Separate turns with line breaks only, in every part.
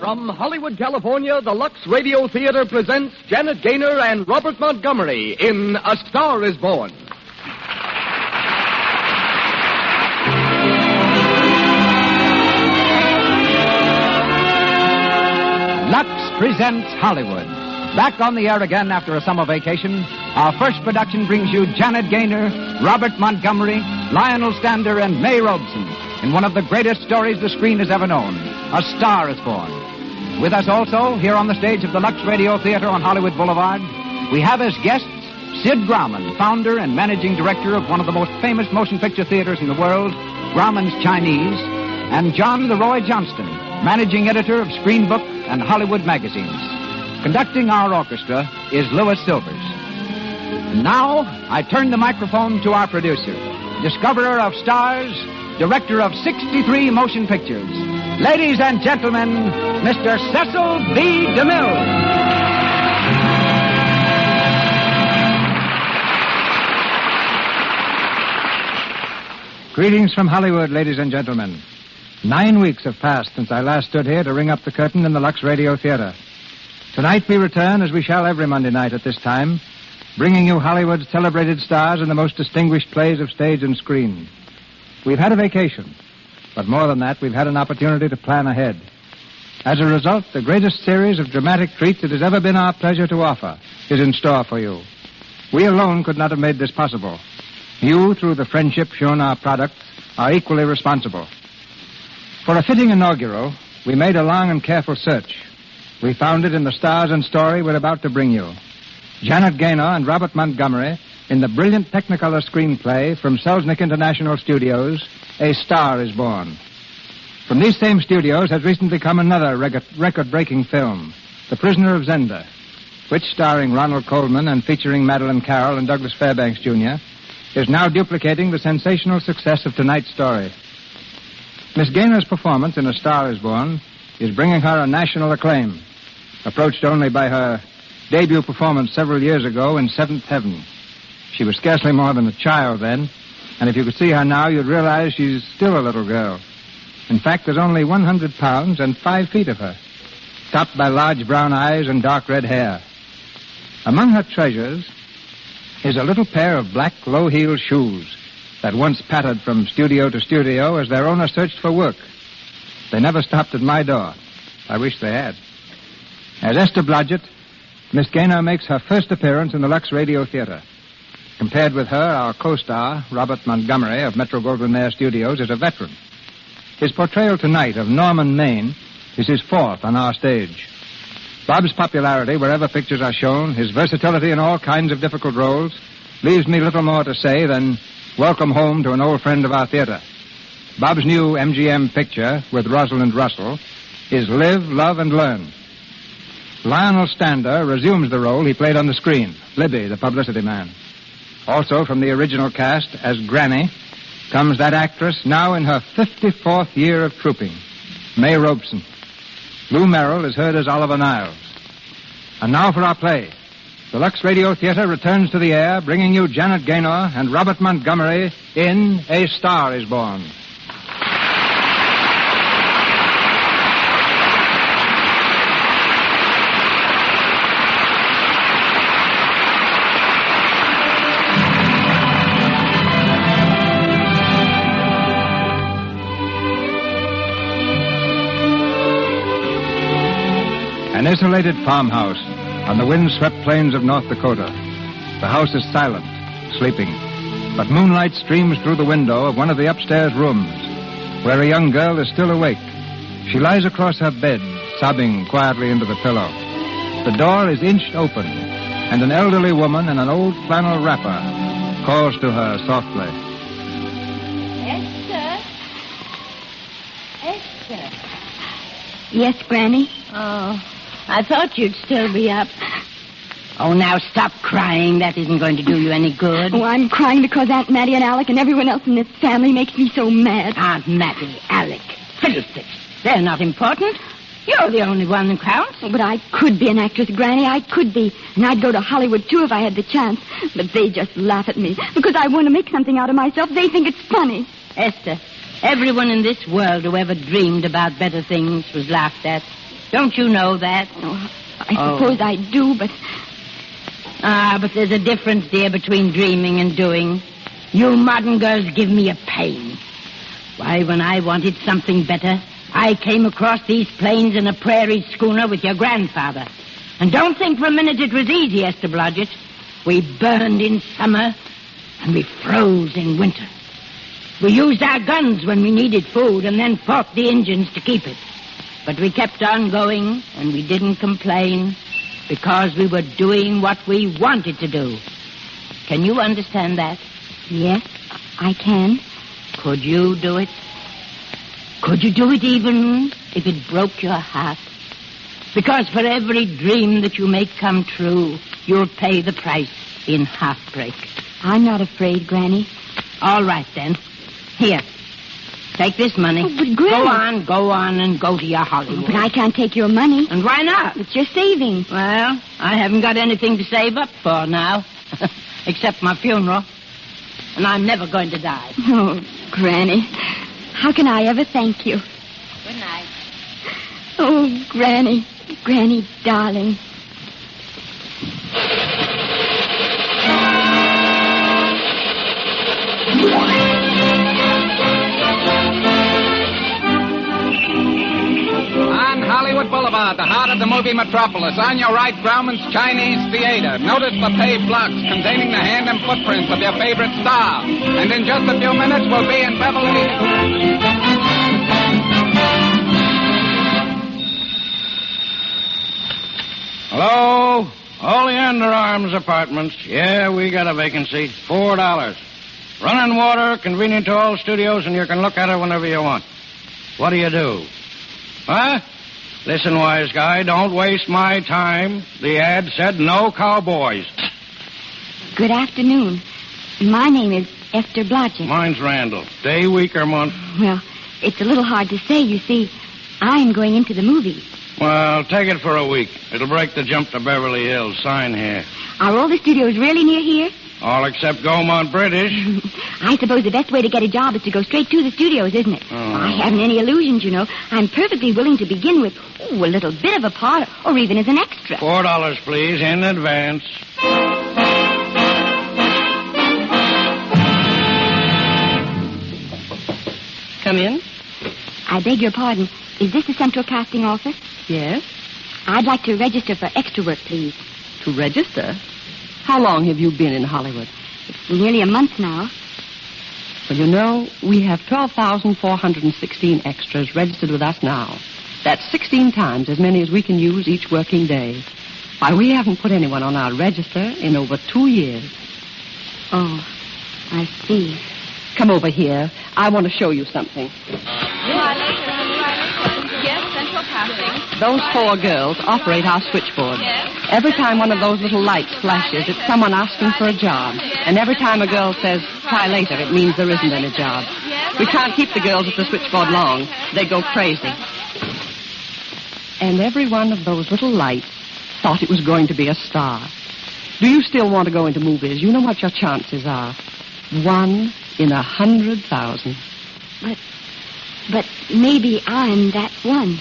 From Hollywood, California, the Lux Radio Theater presents Janet Gaynor and Robert Montgomery in A Star is Born.
Lux presents Hollywood. Back on the air again after a summer vacation, our first production brings you Janet Gaynor, Robert Montgomery, Lionel Stander, and May Robeson in one of the greatest stories the screen has ever known, A Star is Born. With us also, here on the stage of the Lux Radio Theater on Hollywood Boulevard, we have as guests Sid Grauman, founder and managing director of one of the most famous motion picture theaters in the world, Grauman's Chinese, and John Leroy Johnston, managing editor of Screen Book and Hollywood magazines. Conducting our orchestra is Louis Silvers. And now, I turn the microphone to our producer, discoverer of stars, director of 63 motion pictures. Ladies and gentlemen, Mr. Cecil B. DeMille.
Greetings from Hollywood, ladies and gentlemen. 9 weeks have passed since I last stood here to ring up the curtain in the Lux Radio Theater. Tonight we return, as we shall every Monday night at this time, bringing you Hollywood's celebrated stars and the most distinguished plays of stage and screen. We've had a vacation, but more than that, we've had an opportunity to plan ahead. As a result, the greatest series of dramatic treats it has ever been our pleasure to offer is in store for you. We alone could not have made this possible. You, through the friendship shown our products, are equally responsible. For a fitting inaugural, we made a long and careful search. We found it in the stars and story we're about to bring you. Janet Gaynor and Robert Montgomery in the brilliant Technicolor screenplay from Selznick International Studios, A Star is Born. From these same studios has recently come another record-breaking film, The Prisoner of Zenda, which, starring Ronald Colman and featuring Madeline Carroll and Douglas Fairbanks, Jr., is now duplicating the sensational success of tonight's story. Miss Gaynor's performance in A Star is Born is bringing her a national acclaim, approached only by her debut performance several years ago in Seventh Heaven. She was scarcely more than a child then, and if you could see her now, you'd realize she's still a little girl. In fact, there's only 100 pounds and 5 feet of her, topped by large brown eyes and dark red hair. Among her treasures is a little pair of black low-heeled shoes that once pattered from studio to studio as their owner searched for work. They never stopped at my door. I wish they had. As Esther Blodgett, Miss Gaynor makes her first appearance in the Lux Radio Theater. Compared with her, our co-star, Robert Montgomery of Metro-Goldwyn-Mayer Studios, is a veteran. His portrayal tonight of Norman Maine is his fourth on our stage. Bob's popularity wherever pictures are shown, his versatility in all kinds of difficult roles, leaves me little more to say than welcome home to an old friend of our theater. Bob's new MGM picture with Rosalind Russell is Live, Love, and Learn. Lionel Stander resumes the role he played on the screen, Libby, the publicity man. Also from the original cast as Granny comes that actress now in her 54th year of trooping, May Robeson. Lou Merrill is heard as Oliver Niles. And now for our play. The Lux Radio Theater returns to the air, bringing you Janet Gaynor and Robert Montgomery in A Star is Born. An isolated farmhouse on the wind-swept plains of North Dakota. The house is silent, sleeping, but moonlight streams through the window of one of the upstairs rooms, where a young girl is still awake. She lies across her bed, sobbing quietly into the pillow. The door is inched open, and an elderly woman in an old flannel wrapper calls to her softly.
Esther? Esther? Yes, Granny? Oh, I thought you'd still be up. Oh, now stop crying. That isn't going to do you any good.
Oh, I'm crying because Aunt Mattie and Alec and everyone else in this family makes me so mad.
Aunt Mattie, Alec, fiddlesticks. They're not important. You're the only one that counts.
Oh, but I could be an actress, Granny. I could be. And I'd go to Hollywood, too, if I had the chance. But they just laugh at me because I want to make something out of myself. They think it's funny.
Esther, everyone in this world who ever dreamed about better things was laughed at. Don't you know that?
Oh, I suppose I do, but...
But there's a difference, dear, between dreaming and doing. You modern girls give me a pain. Why, when I wanted something better, I came across these plains in a prairie schooner with your grandfather. And don't think for a minute it was easy, Esther Blodgett. We burned in summer, and we froze in winter. We used our guns when we needed food, and then fought the Indians to keep it. But we kept on going, and we didn't complain, because we were doing what we wanted to do. Can you understand that?
Yes, I can.
Could you do it? Could you do it even if it broke your heart? Because for every dream that you make come true, you'll pay the price in heartbreak.
I'm not afraid, Granny.
All right, then. Here. Take this money.
Oh, but Granny...
Go on, and go to your Hollywood.
But I can't take your money.
And why not?
It's your savings.
Well, I haven't got anything to save up for now, except my funeral. And I'm never going to die.
Oh, Granny, how can I ever thank you?
Good night.
Oh, Granny, Granny, darling.
Hollywood Boulevard, the heart of the movie metropolis. On your right, Grauman's Chinese Theater. Notice the paved blocks containing the hand and footprints of your favorite star. And in just a few minutes, we'll be in Beverly Hills.
Hello? Oleander Arms Apartments. Yeah, we got a vacancy. $4. Running water, convenient to all studios, and you can look at it whenever you want. What do you do? Huh? Listen, wise guy, don't waste my time. The ad said no cowboys.
Good afternoon. My name is Esther Blodgett.
Mine's Randall. Day, week, or month?
Well, it's a little hard to say. You see, I'm going into the movies.
Well, take it for a week. It'll break the jump to Beverly Hills. Sign here.
Are all the studios really near here?
All except Gaumont British.
I suppose the best way to get a job is to go straight to the studios, isn't it?
Oh.
I haven't any illusions, you know. I'm perfectly willing to begin with a little bit of a part, or even as an extra.
$4, please, in advance.
Come in.
I beg your pardon. Is this the Central Casting Office?
Yes.
I'd like to register for extra work, please.
To register? How long have you been in Hollywood?
It's nearly a month now.
Well, you know, we have 12,416 extras registered with us now. That's 16 times as many as we can use each working day. Why, we haven't put anyone on our register in over 2 years.
Oh, I see.
Come over here. I want to show you something.
Yes, Central Casting.
Those 4 girls operate our switchboard.
Yes.
Every time one of those little lights flashes, it's someone asking for a job. And every time a girl says, try later, it means there isn't any job. We can't keep the girls at the switchboard long. They go crazy. And every one of those little lights thought it was going to be a star. Do you still want to go into movies? You know what your chances are. 1 in 100,000.
But maybe I'm that one.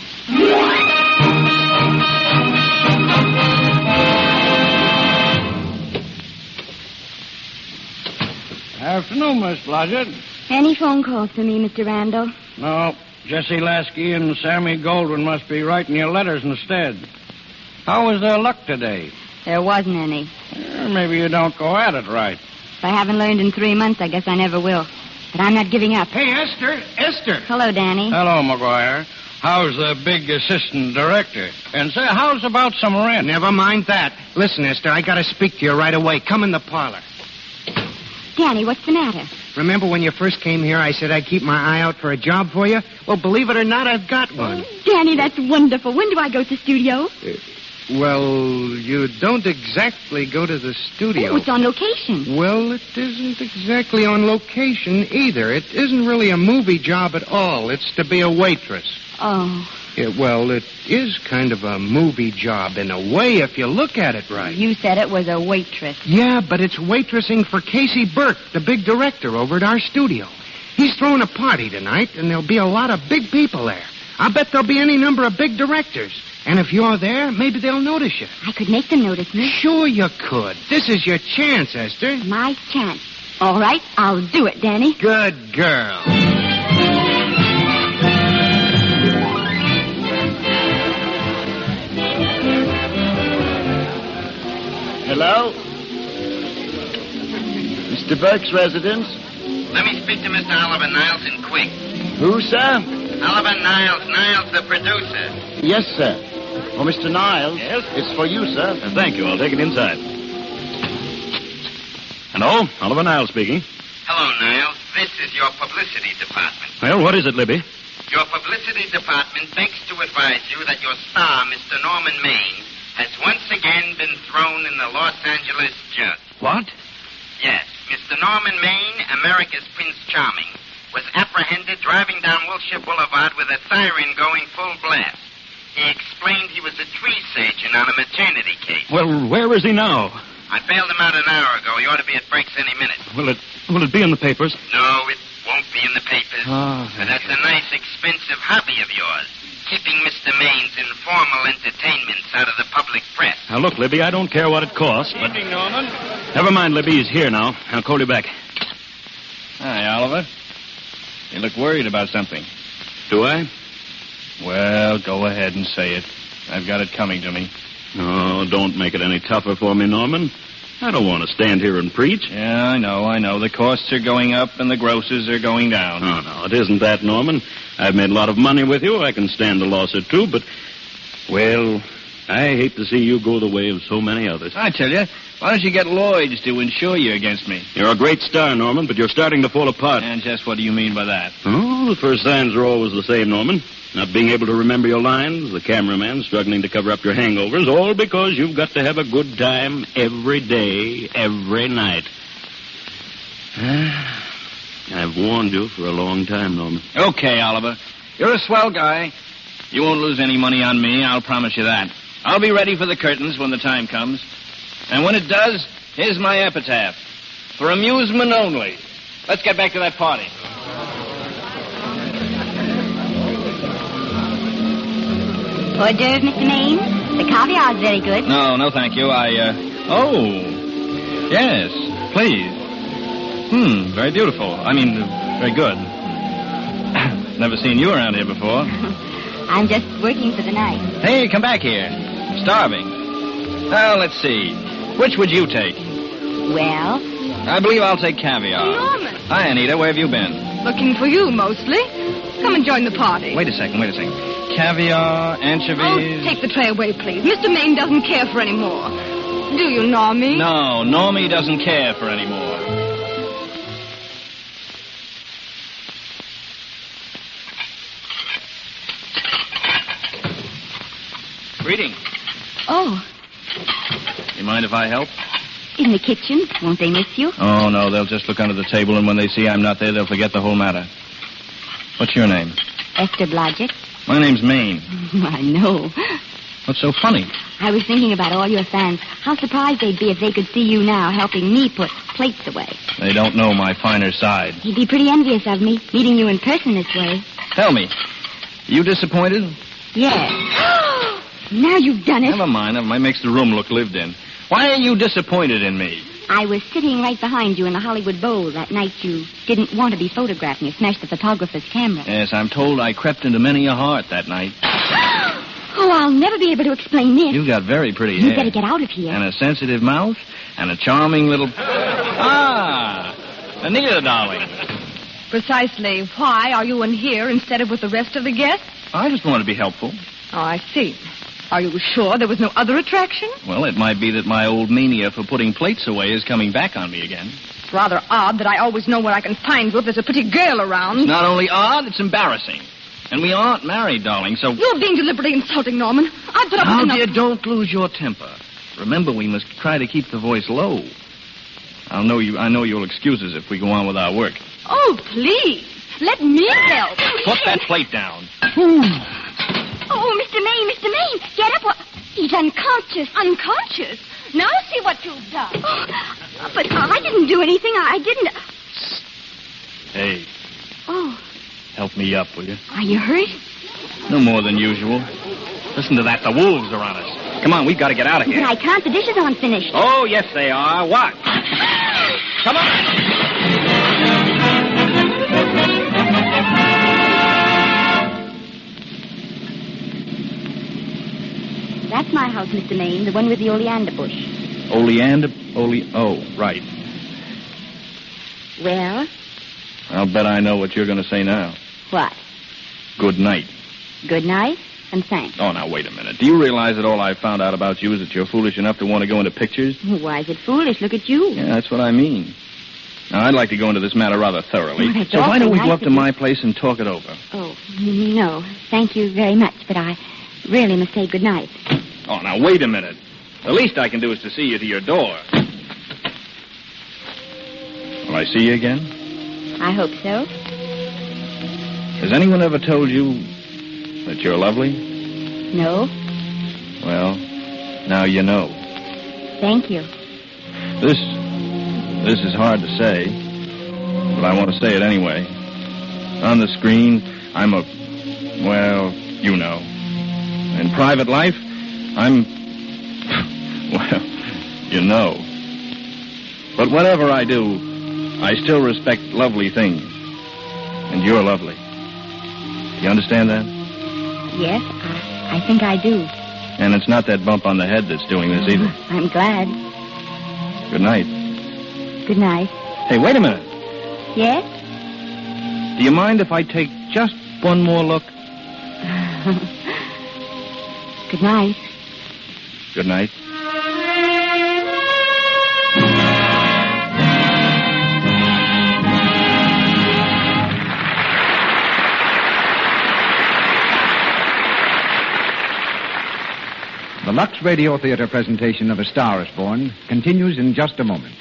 Afternoon, Miss Blodgett.
Any phone calls for me, Mr. Randall?
No, Jesse Lasky and Sammy Goldwyn must be writing you letters instead. How was their luck today?
There wasn't any.
Maybe you don't go at it right.
If I haven't learned in 3 months, I guess I never will. But I'm not giving up.
Hey, Esther!
Hello, Danny.
Hello, McGuire. How's the big assistant director? And say, how's about some rent?
Never mind that. Listen, Esther, I gotta speak to you right away. Come in the parlor.
Danny, what's the matter?
Remember when you first came here, I said I'd keep my eye out for a job for you? Well, believe it or not, I've got one.
Danny, that's wonderful. When do I go to the studio?
Well, you don't exactly go to the studio.
Oh, it's on location.
Well, it isn't exactly on location either. It isn't really a movie job at all. It's to be a waitress.
Oh.
Well, it is kind of a movie job in a way if you look at it right.
You said it was a waitress.
Yeah, but it's waitressing for Casey Burke, the big director over at our studio. He's throwing a party tonight, and there'll be a lot of big people there. I bet there'll be any number of big directors.
And if you're there, maybe they'll notice you.
I could make them notice me.
Sure you could. This is your chance, Esther.
My chance. All right, I'll do it, Danny.
Good girl.
Hello? Mr. Burke's residence?
Let me speak to Mr. Oliver Niles in quick.
Who, sir?
Oliver Niles. Niles, the producer.
Yes, sir. Oh, Mr. Niles.
Yes?
It's for you, sir.
Thank you. I'll take it inside. Hello? Oliver Niles speaking.
Hello, Niles. This is your publicity department.
Well, what is it, Libby?
Your publicity department begs to advise you that your star, Mr. Norman Maine, has once again been thrown in the Los Angeles Jug.
What?
Yes, Mr. Norman Maine, America's Prince Charming, was apprehended driving down Wilshire Boulevard with a siren going full blast. He explained he was a police agent on a maternity case.
Well, where is he now?
I bailed him out an hour ago. He ought to be at Breaks any minute.
Will it be in the papers?
No, it won't be in the papers.
Oh,
But that's a nice, expensive hobby of yours. Keeping Mr. Maine's informal entertainments out of the public press.
Now, look, Libby, I don't care what it costs, but...
Evening, Norman.
Never mind, Libby. He's here now. I'll call you back.
Hi, Oliver. You look worried about something.
Do I?
Well, go ahead and say it. I've got it coming to me.
Oh, don't make it any tougher for me, Norman. I don't want to stand here and preach.
Yeah, I know. The costs are going up and the grosses are going down.
Oh, no, it isn't that, Norman. I've made a lot of money with you. I can stand a loss or two, but, well, I hate to see you go the way of so many others.
I tell you, why don't you get Lloyd's to insure you against me?
You're a great star, Norman, but you're starting to fall apart.
And just what do you mean by that?
Oh, the first signs are always the same, Norman. Not being able to remember your lines, the cameraman struggling to cover up your hangovers, all because you've got to have a good time every day, every night. I've warned you for a long time, Norman.
Okay, Oliver. You're a swell guy. You won't lose any money on me, I'll promise you that. I'll be ready for the curtains when the time comes. And when it does, here's my epitaph. For amusement only. Let's get back to that party.
Hors d'oeuvre, Mr. Maine. The caviar's very good.
No, thank you. Oh. Yes, please. Very beautiful. I mean, very good. Never seen you around here before.
I'm just working for the night.
Hey, come back here. I'm starving. Well, let's see. Which would you take?
Well?
I believe I'll take caviar.
Norman.
Hi, Anita. Where have you been?
Looking for you, mostly. Come and join the party.
Wait a second. Caviar, anchovies...
Oh, take the tray away, please. Mr. Maine doesn't care for any more. Do you, Normie?
No, Normie doesn't care for any more. Greetings.
Oh.
You mind if I help?
In the kitchen. Won't they miss you?
Oh, no, they'll just look under the table, and when they see I'm not there, they'll forget the whole matter. What's your name?
Esther Blodgett.
My name's Maine.
I know.
What's so funny?
I was thinking about all your fans. How surprised they'd be if they could see you now helping me put plates away.
They don't know my finer side.
He'd be pretty envious of me, meeting you in person this way.
Tell me, you disappointed?
Yes. Now you've done it.
Never mind. Makes the room look lived in. Why are you disappointed in me?
I was sitting right behind you in the Hollywood Bowl that night you didn't want to be photographed and you smashed the photographer's camera.
Yes, I'm told I crept into many a heart that night.
Oh, I'll never be able to explain this.
You got very pretty
You
hair.
better get out of here.
And a sensitive mouth. And a charming little... Anita, darling.
Precisely. Why are you in here instead of with the rest of the guests?
I just want to be helpful.
Oh, I see. Are you sure there was no other attraction?
Well, it might be that my old mania for putting plates away is coming back on me again.
It's rather odd that I always know where I can find you if there's a pretty girl around.
It's not only odd, it's embarrassing. And we aren't married, darling, so...
You're being deliberately insulting, Norman. I put up with enough...
dear, don't lose your temper. Remember, we must try to keep the voice low. I know you'll excuse us if we go on with our work.
Oh, please. Let me help.
Put that plate down.
Oh, Mr. Maine, get up. He's unconscious.
Unconscious? Now see what you've done.
Oh, but I didn't do anything. I didn't...
Hey.
Oh.
Help me up, will you?
Are you hurt?
No more than usual. Listen to that. The wolves are on us. Come on, we've got to get out of here.
But I can't. The dishes aren't finished.
Oh, yes, they are. Watch. Come on.
That's my house, Mr. Maine, the one with the oleander bush.
Oh, right.
Well?
I'll bet I know what you're going to say now.
What?
Good night.
Good night, and thanks.
Oh, now, wait a minute. Do you realize that all I found out about you is that you're foolish enough to want to go into pictures?
Why is it foolish? Look at you.
Yeah, that's what I mean. Now, I'd like to go into this matter rather thoroughly.
Oh, that's
so why don't we
awfully
go up
nice
to
of
my
you.
place and talk it over?
Oh, no. Thank you very much, but I really must say good night.
Oh, now, wait a minute. The least I can do is to see you to your door. Will I see you again?
I hope so.
Has anyone ever told you that you're lovely?
No?
Well, now you know.
Thank you.
This is hard to say, but I want to say it anyway. On the screen, I'm well, you know. In private life, I'm, well, you know. But whatever I do, I still respect lovely things. And you're lovely. You understand that?
Yes, I think I do.
And it's not that bump on the head that's doing this either.
I'm glad.
Good night.
Good night.
Hey, wait a minute.
Yes?
Do you mind if I take just one more look?
Good night.
Good night.
The Lux Radio Theater presentation of A Star is Born continues in just a moment.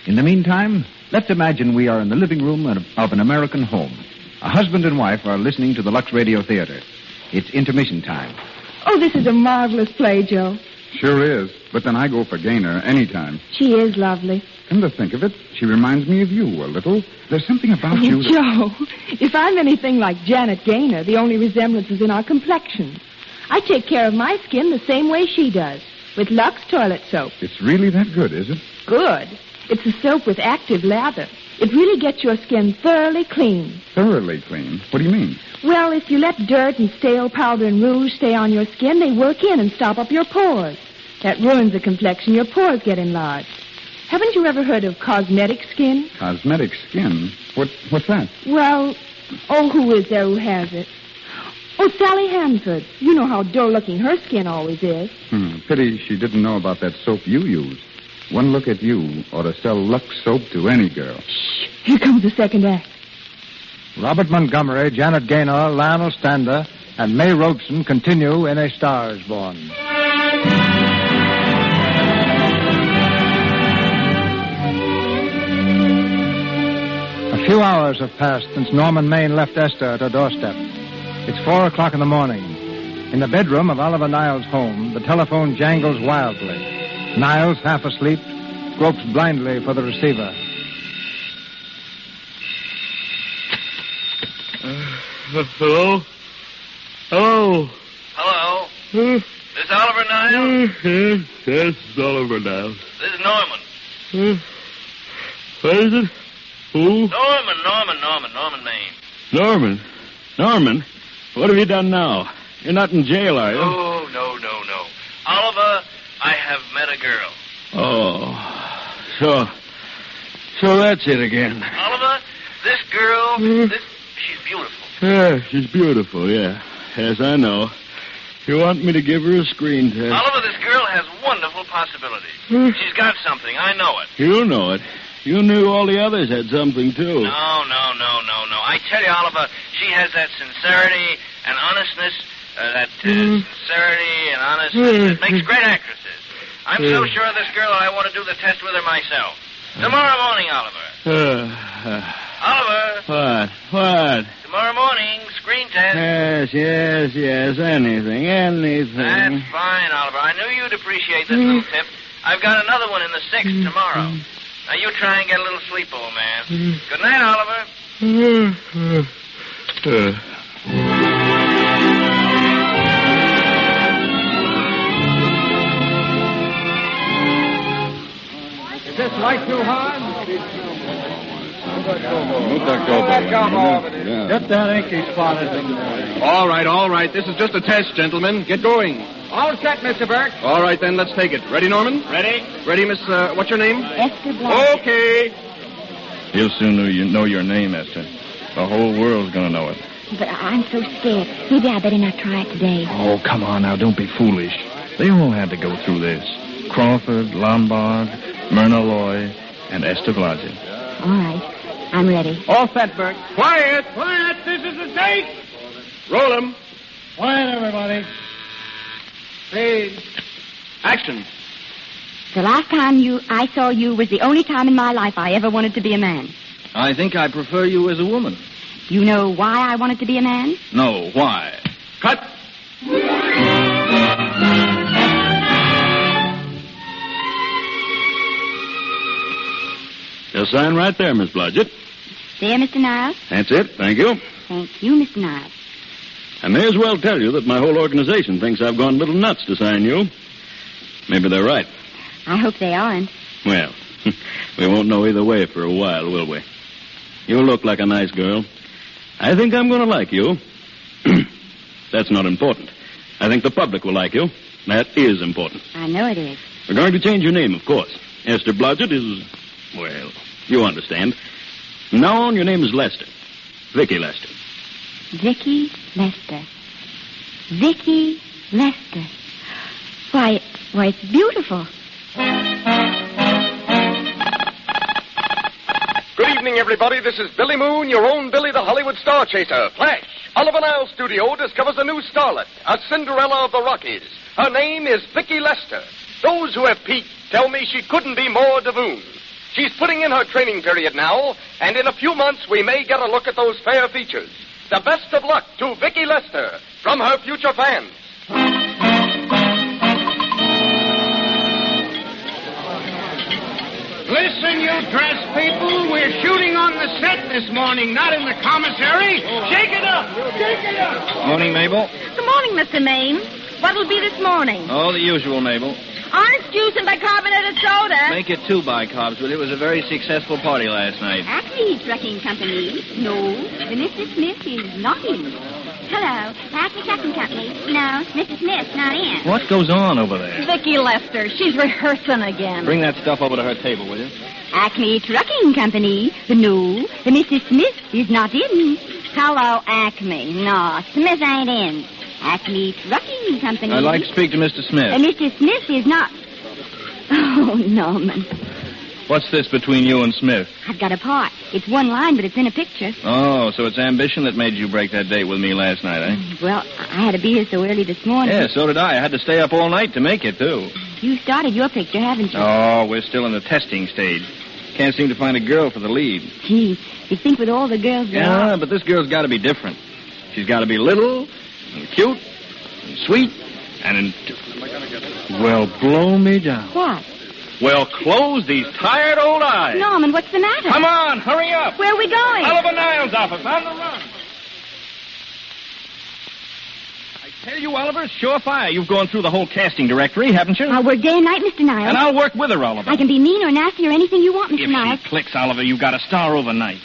In the meantime, let's imagine we are in the living room of an American home. A husband and wife are listening to the Lux Radio Theater. It's intermission time.
Oh, this is a marvelous play, Joe.
Sure is. But then I go for Gaynor anytime.
She is lovely.
Come to think of it, she reminds me of you a little. There's something about you that...
Joe, if I'm anything like Janet Gaynor, the only resemblance is in our complexions. I take care of my skin the same way she does, with Lux toilet soap.
It's really that good, is it?
Good. It's a soap with active lather. It really gets your skin thoroughly clean.
Thoroughly clean? What do you mean?
Well, if you let dirt and stale powder and rouge stay on your skin, they work in and stop up your pores. That ruins the complexion. Your pores get enlarged. Haven't you ever heard of cosmetic skin?
Cosmetic skin? What's that?
Well, who is there who has it? Oh, Sally Hanford. You know how dull-looking her skin always is.
Pity she didn't know about that soap you use. One look at you ought to sell Lux soap to any girl.
Shh. Here comes the second act.
Robert Montgomery, Janet Gaynor, Lionel Stander, and May Robeson continue in A Star is Born. A few hours have passed since Norman Maine left Esther at her doorstep. It's 4 o'clock in the morning. In the bedroom of Oliver Niles' home, the telephone jangles wildly. Niles, half asleep, gropes blindly for the receiver.
Hello? Hello?
Hello? This is Oliver Niles?
Yes, it's Oliver Niles.
This is Norman.
What is it? Who?
Norman Maine.
Norman? What have you done now? You're not in jail, are you?
Oh, no. Oliver, I have met a girl.
Oh, so that's it again.
Oliver, this girl, she's beautiful.
Yeah, she's beautiful, yeah. Yes, I know. You want me to give her a screen test?
Oliver, this girl has wonderful possibilities. She's got something. I know it.
You know it. You knew all the others had something, too.
No. I tell you, Oliver, she has that sincerity and honestness, sincerity and honestness that makes great actresses. I'm so sure of this girl that I want to do the test with her myself. Tomorrow morning, Oliver. Oliver.
What?
Tomorrow morning, screen test.
Yes, anything.
That's fine, Oliver. I knew you'd appreciate this little tip. I've got another one in the 6th tomorrow. Now, you try and get a little sleep, old man. Good night, Oliver.
this light too hard?
Move that gobo. Yeah.
Get that inky spot in there.
All right. This is just a test, gentlemen. Get going.
All set, Mr. Burke.
All right, then, let's take it. Ready, Norman?
Ready?
Ready, Miss, what's your name?
Esther Blanchard.
Okay.
He'll soon know your name, Esther. The whole world's going to know it.
But I'm so scared. Maybe I better not try it today.
Oh, come on now. Don't be foolish. They all had to go through this. Crawford, Lombard, Myrna Loy, and Esther Blanchard.
All right. I'm ready.
All set, Burke.
Quiet.
This is the take.
Roll 'em.
Quiet, everybody. Please.
Action.
The last time I saw you was the only time in my life I ever wanted to be a man.
I think I prefer you as a woman.
You know why I wanted to be a man?
No, why?
Cut.
Your sign right there, Miss Blodgett.
There, Mr. Niles.
That's it. Thank you.
Thank you, Mr. Niles.
I may as well tell you that my whole organization thinks I've gone a little nuts to sign you. Maybe they're right.
I hope they aren't.
Well, we won't know either way for a while, will we? You look like a nice girl. I think I'm going to like you. That's not important. I think the public will like you. That is important.
I know it is.
We're going to change your name, of course. Esther Blodgett is, well, you understand. From now on, your name is Lester. Vicky Lester.
Vicky Lester. Vicky Lester. Why, it's beautiful.
Good evening, everybody. This is Billy Moon, your own Billy the Hollywood Star Chaser. Flash. Oliver Niles Studio discovers a new starlet, a Cinderella of the Rockies. Her name is Vicky Lester. Those who have peeked tell me she couldn't be more Davoon. She's putting in her training period now, and in a few months we may get a look at those fair features. The best of luck to Vicky Lester from her future fans.
Listen, you dress people. We're shooting on the set this morning, not in the commissary. Shake it up.
Morning, Mabel.
Good morning, Mr. Maine. What'll be this morning?
Oh, the usual, Mabel.
Orange juice and bicarbonated soda.
Make it 2 bicarbs, will you? It was a very successful party last night.
Acme Trucking Company. No, the Mrs. Smith is not in. Hello, Acme Trucking Company. No, Mrs. Smith's not in.
What goes on over there?
Vicky Lester. She's rehearsing again.
Bring that stuff over to her table, will you?
Acme Trucking Company. No, the Mrs. Smith is not in.
Hello, Acme.
No, Smith ain't in. Acme Trucking Company.
I'd like to speak to Mr. Smith.
Mr. Smith is not... Oh, Norman.
What's this between you and Smith?
I've got a part. It's one line, but it's in a picture.
Oh, so it's ambition that made you break that date with me last night, eh?
Well, I had to be here so early this morning.
Yeah, so did I. I had to stay up all night to make it, too.
You started your picture, haven't you?
Oh, we're still in the testing stage. Can't seem to find a girl for the lead.
Gee, you think with all the girls there
Yeah,
are...
but this girl's got to be different. She's got to be little and cute and sweet and... Well, blow me down.
What?
Well, close these tired old eyes.
Norman, what's the matter?
Come on, hurry up.
Where are we going?
Oliver Niles' office, on the run. I tell you, Oliver, it's surefire. You've gone through the whole casting directory, haven't you?
I'll work day and night, Mr. Niles.
And I'll work with her, Oliver.
I can be mean or nasty or anything you want, Mr.
If
Niles.
she clicks, Oliver, you got a star overnight.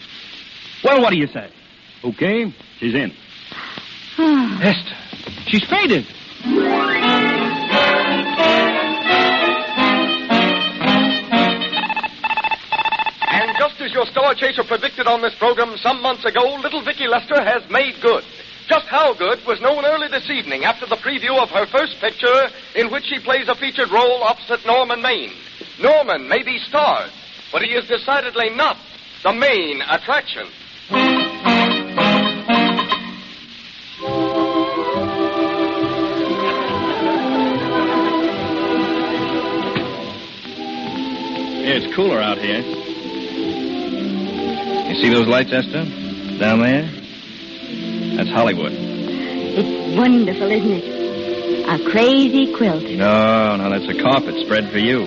Well, what do you say?
Okay, she's in.
Esther, she's faded.
And just as your Star Chaser predicted on this program some months ago, little Vicky Lester has made good. Just how good was known early this evening after the preview of her first picture in which she plays a featured role opposite Norman Maine. Norman may be starred, but he is decidedly not the main attraction.
Yeah, it's cooler out here. You see those lights, Esther? Down there? That's Hollywood.
It's wonderful, isn't it? A crazy quilt.
No, that's a carpet spread for you.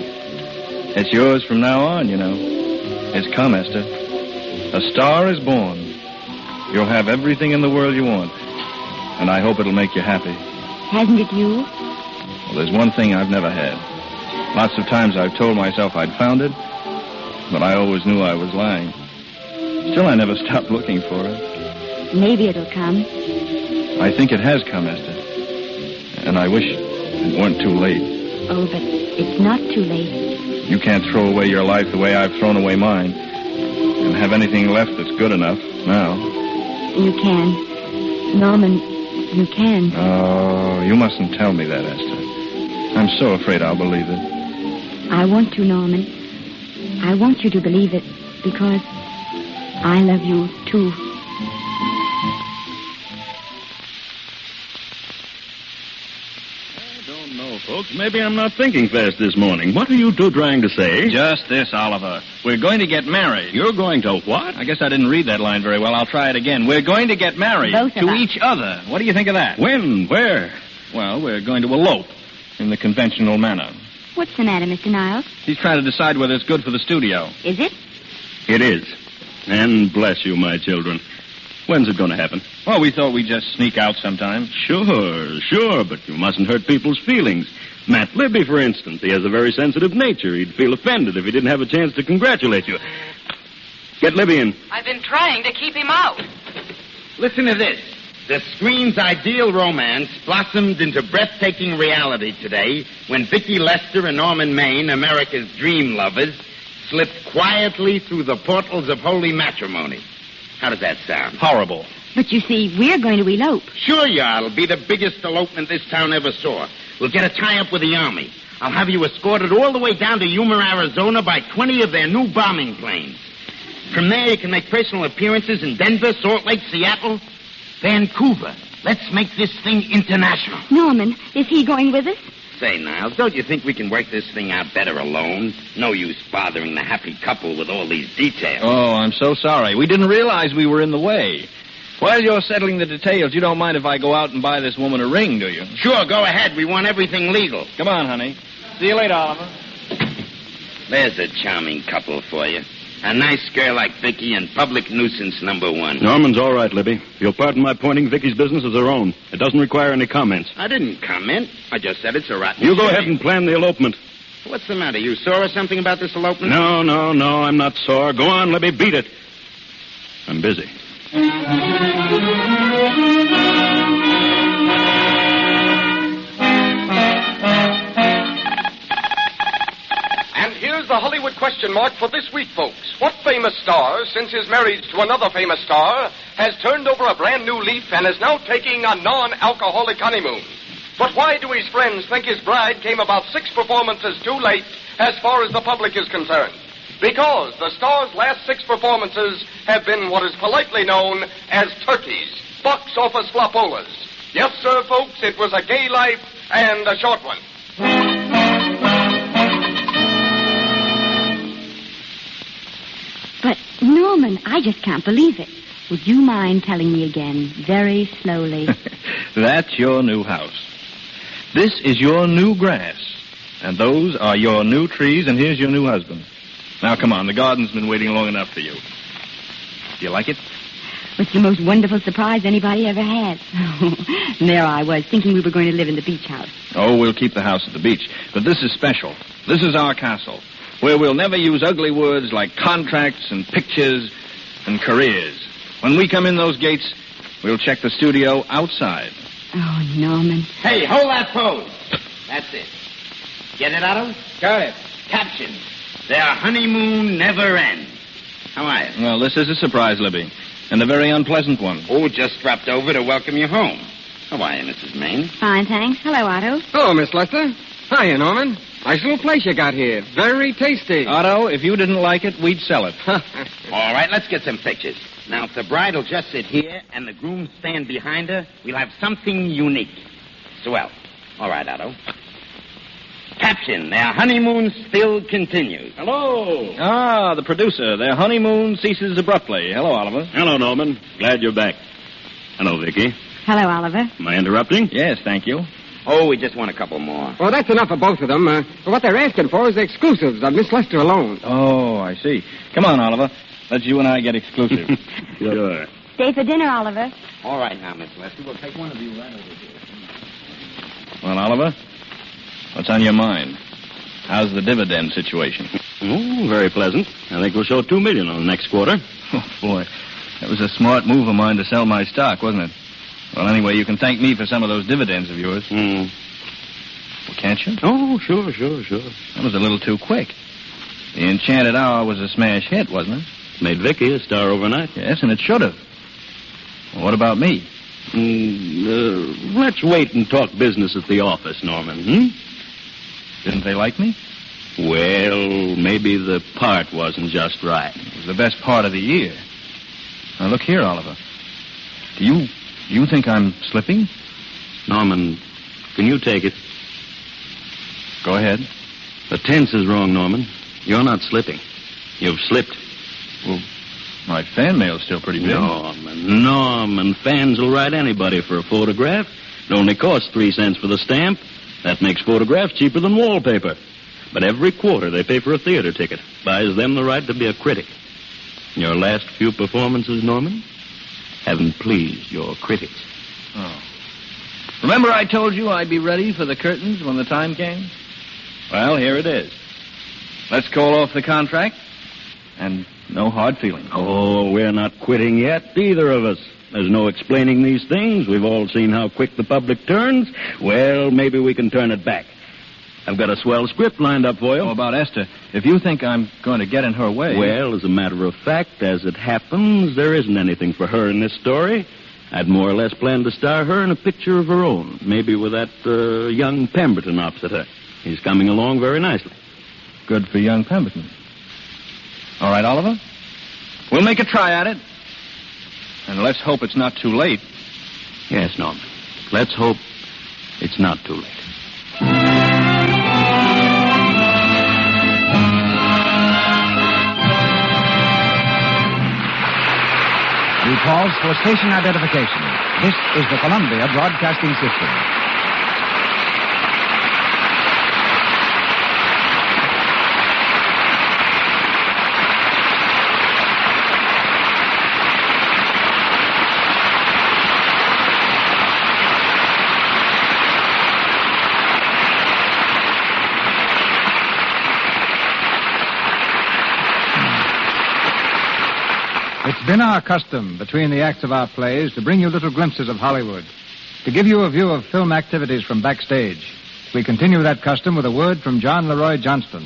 It's yours from now on, you know. It's come, Esther. A star is born. You'll have everything in the world you want. And I hope it'll make you happy.
Hasn't it you?
Well, there's one thing I've never had. Lots of times I've told myself I'd found it,
but I always knew I was lying. Still, I never stopped looking for it.
Maybe it'll come.
I think it has come, Esther. And I wish it weren't too late.
Oh, but it's not too late.
You can't throw away your life the way I've thrown away mine. And have anything left that's good enough now.
You can. Norman, you can.
Oh, you mustn't tell me that, Esther. I'm so afraid I'll believe it.
I want to, Norman. I want you to believe it because I love you, too.
I don't know, folks. Maybe I'm not thinking fast this morning. What are you two trying to say?
Just this, Oliver. We're going to get married.
You're going to what?
I guess I didn't read that line very well. I'll try it again. We're going to get married.
Both of
to
us.
each other. What do you think of that?
When? Where?
Well, we're going to elope in the conventional manner.
What's the matter, Mr. Niles?
He's trying to decide whether it's good for the studio.
Is it?
It is. And bless you, my children. When's it going to happen?
Well, we thought we'd just sneak out sometime.
Sure, but you mustn't hurt people's feelings. Matt Libby, for instance, he has a very sensitive nature. He'd feel offended if he didn't have a chance to congratulate you. Get Libby in.
I've been trying to keep him out.
Listen to this. The screen's ideal romance blossomed into breathtaking reality today when Vicki Lester and Norman Maine, America's dream lovers, slipped quietly through the portals of holy matrimony. How does that sound?
Horrible.
But you see, we're going to elope.
Sure you are. It'll be the biggest elopement this town ever saw. We'll get a tie-up with the Army. I'll have you escorted all the way down to Yuma, Arizona by 20 of their new bombing planes. From there, you can make personal appearances in Denver, Salt Lake, Seattle, Vancouver. Let's make this thing international.
Norman, is he going with us?
Say, Niles, don't you think we can work this thing out better alone? No use bothering the happy couple with all these details.
Oh, I'm so sorry. We didn't realize we were in the way. While you're settling the details, you don't mind if I go out and buy this woman a ring, do you?
Sure, go ahead. We want everything legal.
Come on, honey. See you later, Oliver.
There's a charming couple for you. A nice girl like Vicky and public nuisance number one.
Norman's all right, Libby. You'll pardon my pointing Vicky's business as her own. It doesn't require any comments.
I didn't comment. I just said it's a rotten
You go
shame.
ahead and plan the elopement.
What's the matter? You sore or something about this elopement?
No, I'm not sore. Go on, Libby, beat it. I'm busy.
And here's the Hollywood question mark for this week, folks. What famous star, since his marriage to another famous star, has turned over a brand new leaf and is now taking a non-alcoholic honeymoon? But why do his friends think his bride came about 6 performances too late as far as the public is concerned? Because the star's last 6 performances have been what is politely known as turkeys, box office flopolas. Yes, sir, folks, it was a gay life and a short one.
But, Norman, I just can't believe it. Would you mind telling me again, very slowly?
That's your new house. This is your new grass. And those are your new trees, and here's your new husband. Now, come on. The garden's been waiting long enough for you. Do you like it?
It's the most wonderful surprise anybody ever had. And there I was, thinking we were going to live in the beach house.
Oh, we'll keep the house at the beach. But this is special. This is our castle, where we'll never use ugly words like contracts and pictures and careers. When we come in those gates, we'll check the studio outside.
Oh, Norman.
Hey, hold that pose. That's it. Get it, Otto?
Got it.
Caption. Their honeymoon never ends. How are you?
Well, this is a surprise, Libby. And a very unpleasant one.
Oh, just dropped over to welcome you home. How are you, Mrs. Maine?
Fine, thanks. Hello, Otto.
Hello, Miss Lester. Hiya, Norman. Nice little place you got here. Very tasty.
Otto, if you didn't like it, we'd sell it.
All right, let's get some pictures. Now, if the bride will just sit here and the groom stand behind her, we'll have something unique. Swell. All right, Otto. Caption, their honeymoon still continues.
Hello.
Ah, the producer. Their honeymoon ceases abruptly. Hello, Oliver.
Hello, Norman. Glad you're back. Hello, Vicky.
Hello, Oliver.
Am I interrupting?
Yes, thank you.
Oh, we just want a couple more.
Well, that's enough for both of them. What they're asking for is the exclusives of Miss Lester alone.
Oh, I see. Come on, Oliver. Let's you and I get exclusive.
Sure.
Stay for dinner, Oliver.
All right now, Miss Lester. We'll take one of you right over here.
Well, Oliver, what's on your mind?
How's the dividend situation?
Oh, very pleasant. I think we'll show $2 million on the next quarter.
Oh, boy. That was a smart move of mine to sell my stock, wasn't it? Well, anyway, you can thank me for some of those dividends of yours. Well, can't you?
Oh, sure.
That was a little too quick. The Enchanted Hour was a smash hit, wasn't it?
Made Vicky a star overnight.
Yes, and it should have. Well, what about me?
Let's wait and talk business at the office, Norman,
Didn't they like me?
Well, maybe the part wasn't just right.
It was the best part of the year. Now, look here, Oliver. Do you think I'm slipping?
Norman, can you take it?
Go ahead.
The tense is wrong, Norman. You're not slipping. You've slipped.
Well, my fan mail's still pretty big.
Norman, fans will write anybody for a photograph. It only costs 3 cents for the stamp. That makes photographs cheaper than wallpaper. But every quarter they pay for a theater ticket. Buys them the right to be a critic. Your last few performances, Norman, haven't pleased your critics.
Oh. Remember I told you I'd be ready for the curtains when the time came? Well, here it is. Let's call off the contract. And no hard feelings.
Oh, we're not quitting yet, either of us. There's no explaining these things. We've all seen how quick the public turns. Well, maybe we can turn it back. I've got a swell script lined up for you.
Oh, about Esther. If you think I'm going to get in her way...
Well, as a matter of fact, as it happens, there isn't anything for her in this story. I'd more or less planned to star her in a picture of her own, maybe with that young Pemberton opposite her. He's coming along very nicely.
Good for young Pemberton. All right, Oliver. We'll make a try at it. And let's hope it's not too late.
Yes, Norman. Let's hope it's not too late.
We pause for station identification. This is the Columbia Broadcasting System.
It's been our custom, between the acts of our plays, to bring you little glimpses of Hollywood, to give you a view of film activities from backstage. We continue that custom with a word from John Leroy Johnston,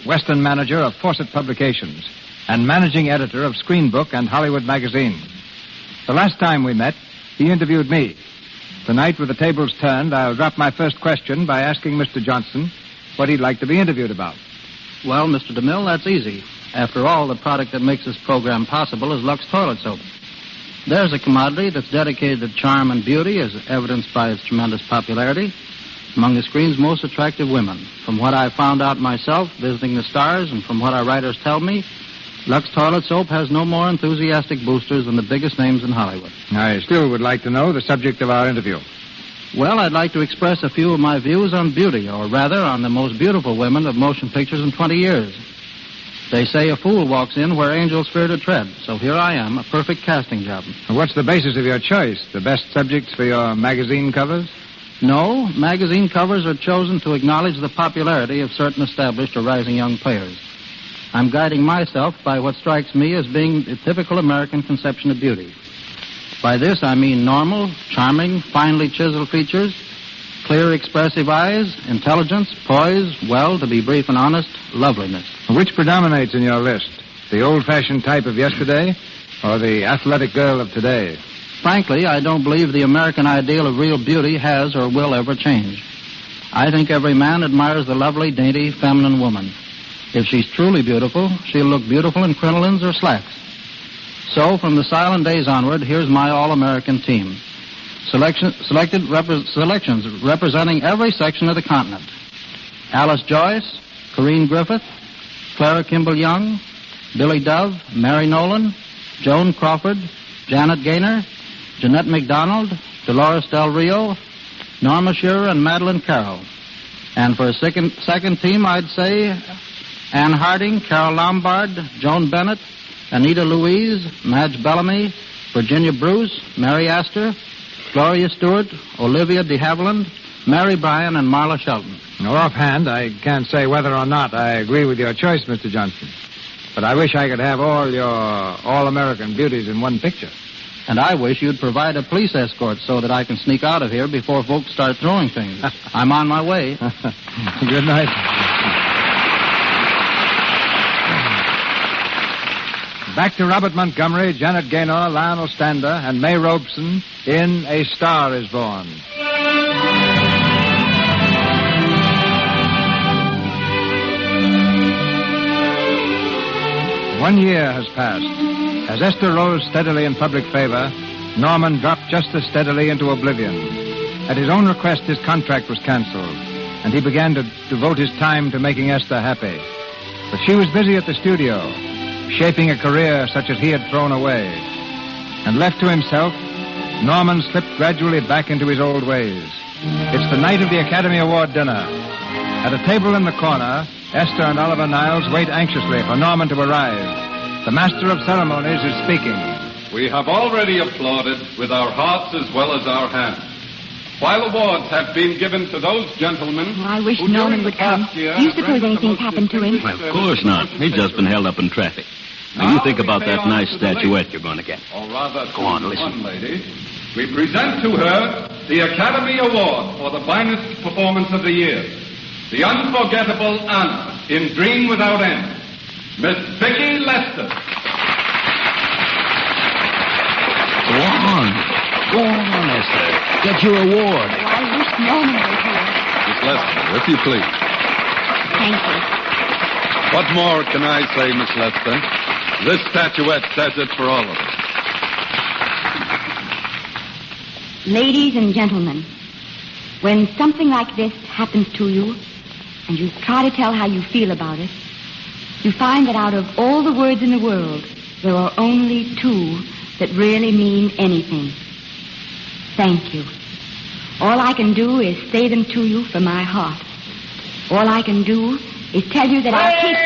Western manager of Fawcett Publications and managing editor of Screen Book and Hollywood Magazine. The last time we met, he interviewed me. Tonight, with the tables turned, I'll drop my first question by asking Mr. Johnston what he'd like to be interviewed about.
Well, Mr. DeMille, that's easy. After all, the product that makes this program possible is Lux Toilet Soap. There's a commodity that's dedicated to charm and beauty, as evidenced by its tremendous popularity among the screen's most attractive women. From what I've found out myself, visiting the stars, and from what our writers tell me, Lux Toilet Soap has no more enthusiastic boosters than the biggest names in Hollywood.
I still would like to know the subject of our interview.
Well, I'd like to express a few of my views on beauty, or rather on the most beautiful women of motion pictures in 20 years. They say a fool walks in where angels fear to tread, so here I am, a perfect casting job.
What's the basis of your choice? The best subjects for your magazine covers?
No, magazine covers are chosen to acknowledge the popularity of certain established or rising young players. I'm guiding myself by what strikes me as being the typical American conception of beauty. By this, I mean normal, charming, finely chiseled features, clear, expressive eyes, intelligence, poise, well, to be brief and honest, loveliness.
Which predominates in your list? The old-fashioned type of yesterday or the athletic girl of today?
Frankly, I don't believe the American ideal of real beauty has or will ever change. I think every man admires the lovely, dainty, feminine woman. If she's truly beautiful, she'll look beautiful in crinolines or slacks. So, from the silent days onward, here's my all-American team. Selections representing every section of the continent. Alice Joyce, Corinne Griffith, Clara Kimball Young, Billy Dove, Mary Nolan, Joan Crawford, Janet Gaynor, Jeanette MacDonald, Dolores Del Rio, Norma Shearer, and Madeline Carroll. And for a second team, I'd say Anne Harding, Carol Lombard, Joan Bennett, Anita Louise, Madge Bellamy, Virginia Bruce, Mary Astor, Gloria Stewart, Olivia de Havilland, Mary Bryan, and Marla Shelton.
Now, offhand, I can't say whether or not I agree with your choice, Mr. Johnson. But I wish I could have all your all-American beauties in one picture.
And I wish you'd provide a police escort so that I can sneak out of here before folks start throwing things. I'm on my way.
Good night. Back to Robert Montgomery, Janet Gaynor, Lionel Stander, and May Robeson in A Star Is Born. One year has passed. As Esther rose steadily in public favor, Norman dropped just as steadily into oblivion. At his own request, his contract was canceled, and he began to devote his time to making Esther happy. But she was busy at the studio, shaping a career such as he had thrown away. And left to himself, Norman slipped gradually back into his old ways. It's the night of the Academy Award dinner. At a table in the corner, Esther and Oliver Niles wait anxiously for Norman to arrive. The master of ceremonies is speaking.
We have already applauded with our hearts as well as our hands. While awards have been given to those gentlemen...
I wish Norman would come. Do you suppose anything's happened to him?
Well, of course not. He's just been held up in traffic. Now, you think about that nice statuette you're going to get.
Or rather,
go on, listen.
One lady. We present to her the Academy Award for the finest performance of the year. The unforgettable Anna in Dream Without End. Miss Vicki Lester.
Go on. Go on, Esther. Get your award.
I wish Norman was here.
Miss Lester, if you please.
Thank you.
What more can I say, Miss Lester? This statuette says it for all of us.
Ladies and gentlemen, when something like this happens to you, and you try to tell how you feel about it, you find that out of all the words in the world, there are only two that really mean anything. Thank you. All I can do is say them to you from my heart. All I can do is tell you that I keep...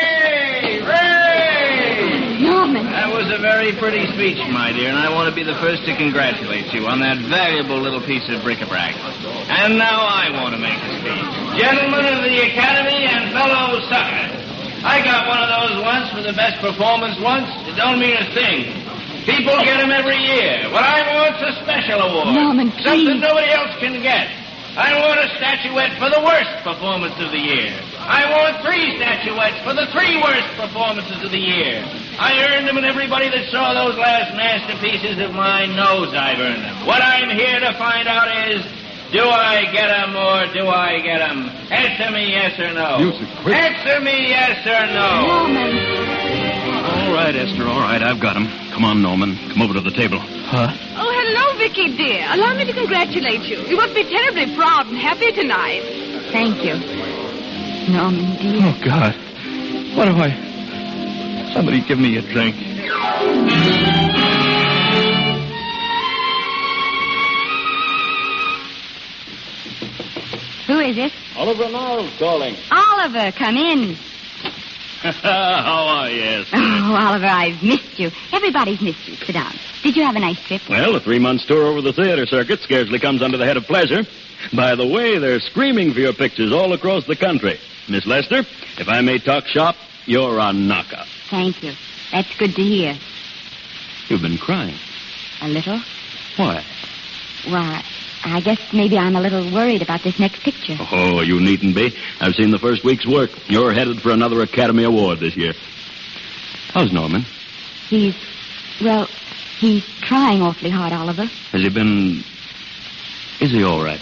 Ray!
Norman!
That was a very pretty speech, my dear, and I want to be the first to congratulate you on that valuable little piece of bric-a-brac. And now I want to make a speech. Gentlemen of the Academy and fellow suckers, I got one of those once for the best performance once. It don't mean a thing. People get them every year. What I want's a special award.
Norman, please.
Something nobody else can get. I want a statuette for the worst performance of the year. I want 3 statuettes for the 3 worst performances of the year. I earned them, and everybody that saw those last masterpieces of mine knows I've earned them. What I'm here to find out is, do I get them or do I get them? Answer me yes or no.
Music, quick.
Answer me yes or no.
Norman.
All right, Esther, all right. I've got him. Come on, Norman. Come over to the table.
Huh?
Oh, hello, Vicky, dear. Allow me to congratulate you. You must be terribly proud and happy tonight.
Thank you. Norman, dear.
Oh, God. What do I... Somebody give me a drink.
Who is it?
Oliver Niles calling.
Oliver, come in.
How are you, Esther?
Oh, Oliver, I've missed you. Everybody's missed you. Sit down. Did you have a nice trip?
Well, a 3-month tour over the theater circuit scarcely comes under the head of pleasure. By the way, they're screaming for your pictures all across the country. Miss Lester, if I may talk shop, you're a knocker.
Thank you. That's good to hear.
You've been crying.
A little?
Why?
Why, I guess maybe I'm a little worried about this next picture.
Oh, you needn't be. I've seen the first week's work. You're headed for another Academy Award this year. How's Norman?
He's trying awfully hard, Oliver.
Has he been... Is he all right?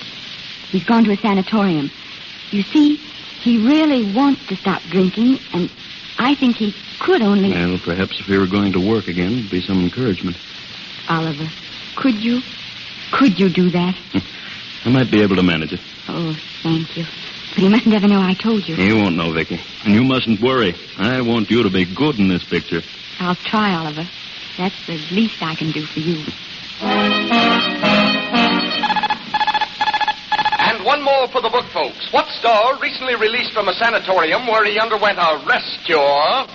He's gone to a sanatorium. You see, he really wants to stop drinking, and I think he could only...
Well, perhaps if he were going to work again, it'd be some encouragement.
Oliver, could you do that?
I might be able to manage it.
Oh, thank you. But he mustn't ever know I told you.
He won't know, Vicky. And you mustn't worry. I want you to be good in this picture.
I'll try, Oliver. That's the least I can do for you.
And one more for the book, folks. What star, recently released from a sanatorium where he underwent a rest cure,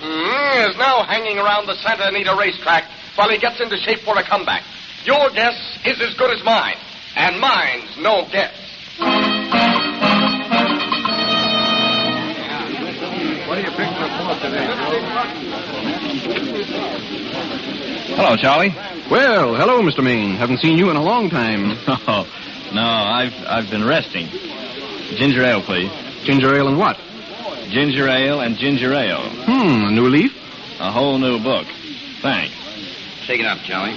is now hanging around the Santa Anita racetrack while he gets into shape for a comeback? Your guess is as good as mine, and mine's no guess.
Hello, Charlie.
Well, hello, Mr. Maine. Haven't seen you in a long time.
Oh, no, I've been resting. Ginger ale, please.
Ginger ale and what?
Ginger ale and ginger ale.
A new leaf?
A whole new book. Thanks.
Shake it up, Charlie.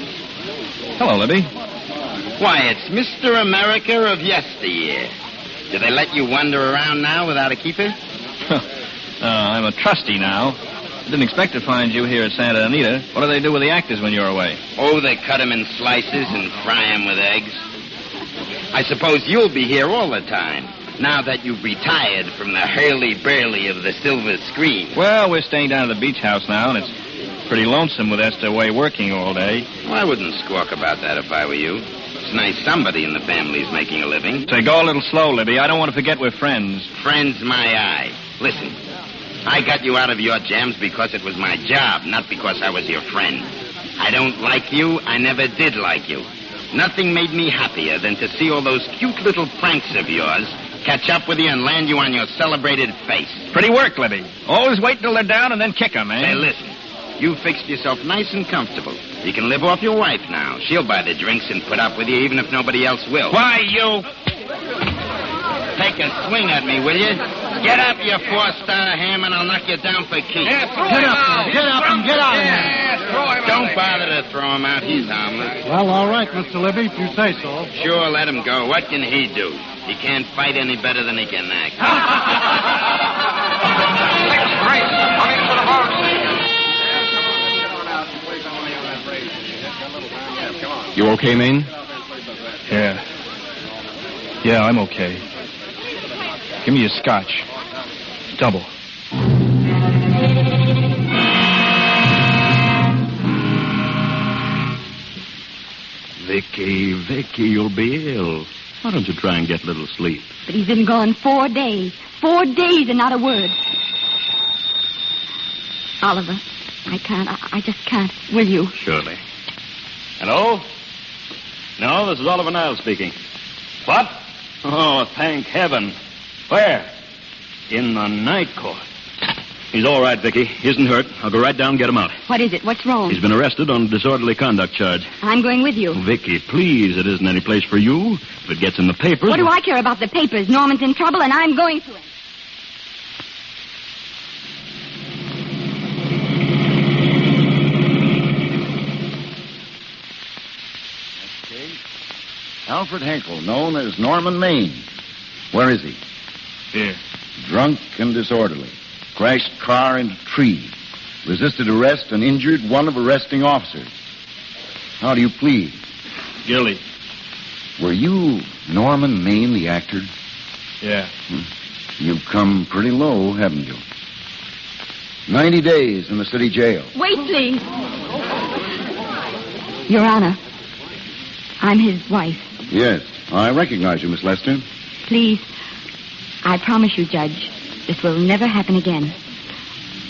Hello, Libby.
Why, it's Mr. America of yesteryear. Do they let you wander around now without a keeper?
I'm a trustee now. I didn't expect to find you here at Santa Anita. What do they do with the actors when you're away?
Oh, they cut them in slices and fry them with eggs. I suppose you'll be here all the time, now that you've retired from the hurly-burly of the silver screen.
Well, we're staying down at the beach house now, and it's pretty lonesome with Esther away working all day.
Well, I wouldn't squawk about that if I were you. It's nice somebody in the family's making a living.
Say, go a little slow, Libby. I don't want to forget we're friends.
Friends, my eye. Listen, I got you out of your jams because it was my job, not because I was your friend. I don't like you. I never did like you. Nothing made me happier than to see all those cute little pranks of yours catch up with you and land you on your celebrated face.
Pretty work, Libby. Always wait till they're down and then kick 'em, eh?
Hey, listen. You fixed yourself nice and comfortable. You can live off your wife now. She'll buy the drinks and put up with you even if nobody else will.
Why, you...
Take a swing at me, will you? Get up, you four-star ham, and I'll knock you down for keeps.
Get up and get out of here.
Don't bother to throw him out. He's harmless.
Well, all right, Mr. Libby, if you say so.
Sure, let him go. What can he do? He can't fight any better than he can act.
You okay, Maine?
Yeah, I'm okay. Give me a scotch. Double.
Vicky, you'll be ill. Why don't you try and get a little sleep?
But he's been gone 4 days. 4 days and not a word. Oliver, I can't. I just can't. Will you?
Surely. Hello? No, this is Oliver Niles speaking. What? Oh, thank heaven. Where? In the night court. He's all right, Vicky. He isn't hurt. I'll go right down and get him out.
What is it? What's wrong?
He's been arrested on a disorderly conduct charge.
I'm going with you.
Vicky, please, it isn't any place for you. If it gets in the papers...
What do I care about the papers? Norman's in trouble, and I'm going to him.
Alfred Henkel, known as Norman Maine. Where is he?
Here.
Drunk and disorderly. Crashed car into tree. Resisted arrest and injured one of arresting officers. How do you plead?
Guilty.
Were you Norman Maine, the actor?
Yeah.
You've come pretty low, haven't you? 90 days in the city jail.
Wait, please. Your Honor, I'm his wife.
Yes, I recognize you, Miss Lester.
Please, I promise you, Judge, this will never happen again.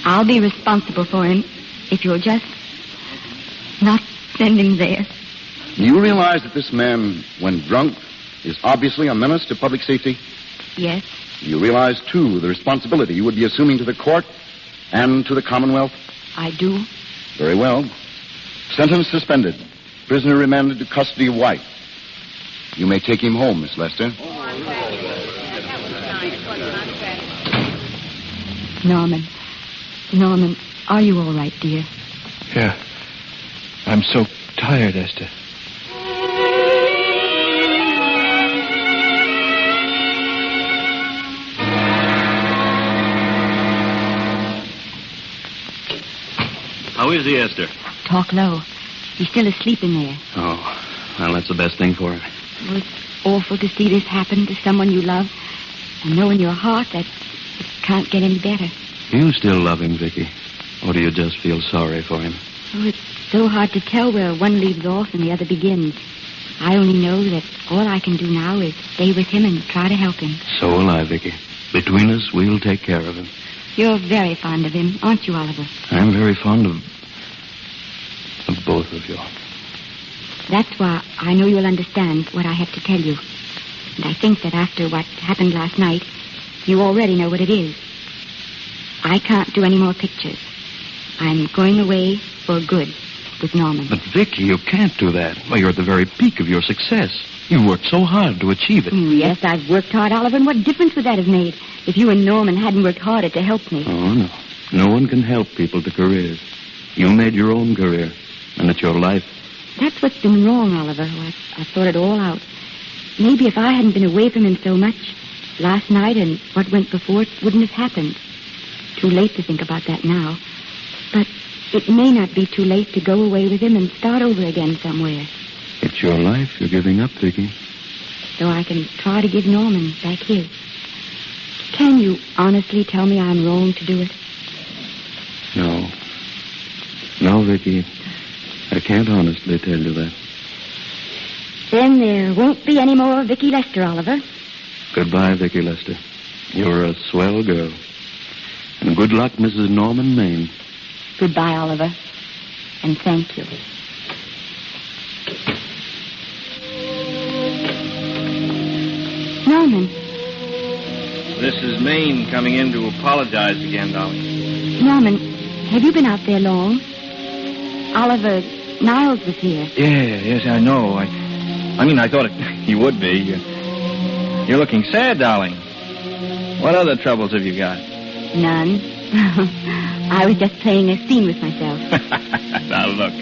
I'll be responsible for him if you'll just not send him there.
Do you realize that this man, when drunk, is obviously a menace to public safety?
Yes.
You realize, too, the responsibility you would be assuming to the court and to the Commonwealth?
I do.
Very well. Sentence suspended. Prisoner remanded to custody of wife. You may take him home, Miss Lester.
Norman, are you all right, dear?
Yeah. I'm so tired, Esther.
How is he, Esther?
Talk low. He's still asleep in there.
Oh, well, that's the best thing for him.
Oh, it's awful to see this happen to someone you love and know in your heart that it can't get any better.
You still love him, Vicky? Or do you just feel sorry for him?
Oh, it's so hard to tell where one leaves off and the other begins. I only know that all I can do now is stay with him and try to help him.
So will I, Vicky. Between us, we'll take care of him.
You're very fond of him, aren't you, Oliver?
I'm very fond of both of you.
That's why I know you'll understand what I have to tell you. And I think that after what happened last night, you already know what it is. I can't do any more pictures. I'm going away for good with Norman.
But, Vicky, you can't do that. Well, you're at the very peak of your success. You worked so hard to achieve it.
Yes, I've worked hard, Oliver, and what difference would that have made if you and Norman hadn't worked harder to help me?
Oh, no. No one can help people to careers. You made your own career, and it's your life.
That's what's been wrong, Oliver. I thought it all out. Maybe if I hadn't been away from him so much, last night and what went before, it wouldn't have happened. Too late to think about that now. But it may not be too late to go away with him and start over again somewhere.
It's your life you're giving up, Vicky.
So I can try to give Norman back his. Can you honestly tell me I'm wrong to do it?
No. No, Vicky. I can't honestly tell you that.
Then there won't be any more Vicky Lester, Oliver.
Goodbye, Vicky Lester. You're a swell girl. And good luck, Mrs. Norman Maine.
Goodbye, Oliver. And thank you. Norman.
This is Maine coming in to apologize again, darling.
Norman, have you been out there long? Oliver, Niles was here.
Yes, I know. I thought you would be. You're looking sad, darling. What other troubles have you got?
None. I was just playing a scene with myself.
Now, look.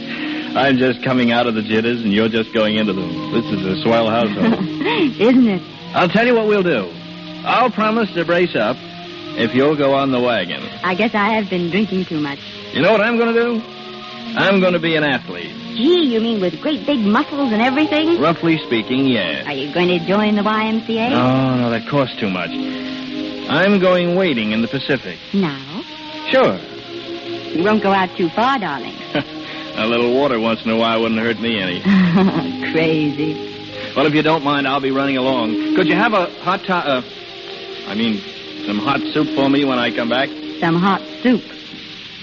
I'm just coming out of the jitters, and you're just going into them. This is a swell household.
Isn't it?
I'll tell you what we'll do. I'll promise to brace up if you'll go on the wagon.
I guess I have been drinking too much.
You know what I'm going to do? I'm going to be an athlete.
Gee, you mean with great big muscles and everything?
Roughly speaking, yeah.
Are you going to join the YMCA?
No, that costs too much. I'm going wading in the Pacific.
Now?
Sure.
You won't go out too far, darling.
A little water once in a while wouldn't hurt me any.
Crazy.
Well, if you don't mind, I'll be running along. Could you have a some hot soup for me when I come back?
Some hot soup?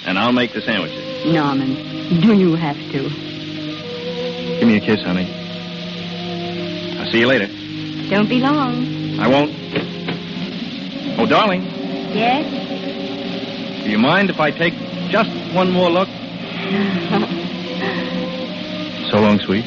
And I'll make the sandwiches.
Norman, do you have to?
Give me a kiss, honey. I'll see you later.
Don't be long.
I won't. Oh, darling.
Yes?
Do you mind if I take just one more look? So long, sweet.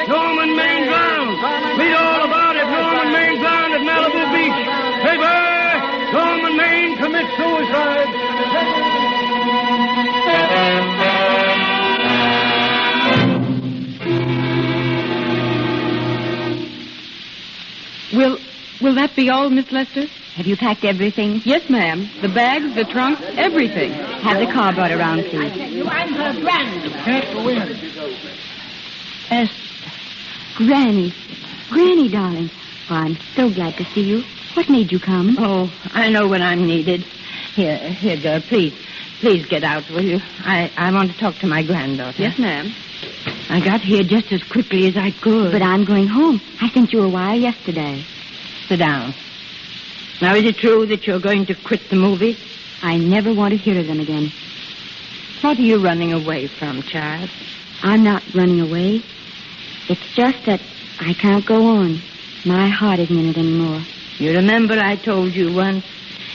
Norman Maine drowned. Read all about it. Norman Maine drowned at Malibu Beach. Paper! Norman Maine commits suicide.
Will that be all, Miss Lester?
Have you packed everything?
Yes, ma'am. The bags, the trunk, everything.
Have the car brought around, please.
I'm her grand.
Esther. Granny. Granny, darling. Oh, I'm so glad to see you. What made you come?
Oh, I know when I'm needed. Here, girl, please. Please get out, will you? I want to talk to my granddaughter.
Yes, ma'am.
I got here just as quickly as I could.
But I'm going home. I sent you a wire yesterday.
Sit down. Now, is it true that you're going to quit the movies?
I never want to hear of them again.
What are you running away from, child?
I'm not running away. It's just that I can't go on. My heart isn't in it anymore.
You remember I told you once,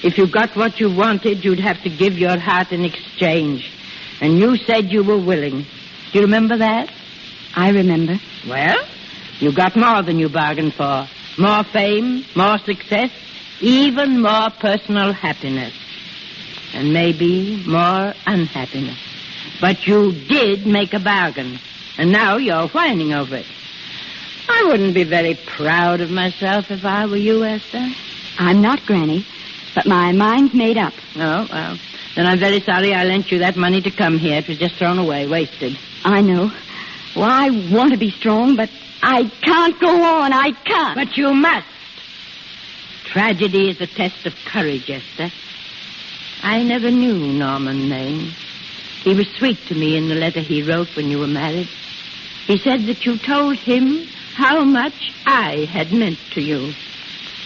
if you got what you wanted, you'd have to give your heart in exchange. And you said you were willing. Do you remember that?
I remember.
Well, you got more than you bargained for. More fame, more success, even more personal happiness. And maybe more unhappiness. But you did make a bargain. And now you're whining over it. I wouldn't be very proud of myself if I were you, Esther.
I'm not, Granny, but my mind's made up.
Oh, well, then I'm very sorry I lent you that money to come here. It was just thrown away, wasted.
I know. Well, I want to be strong, but I can't go on. I can't.
But you must. Tragedy is a test of courage, Esther. I never knew Norman Maine. He was sweet to me in the letter he wrote when you were married. He said that you told him how much I had meant to you.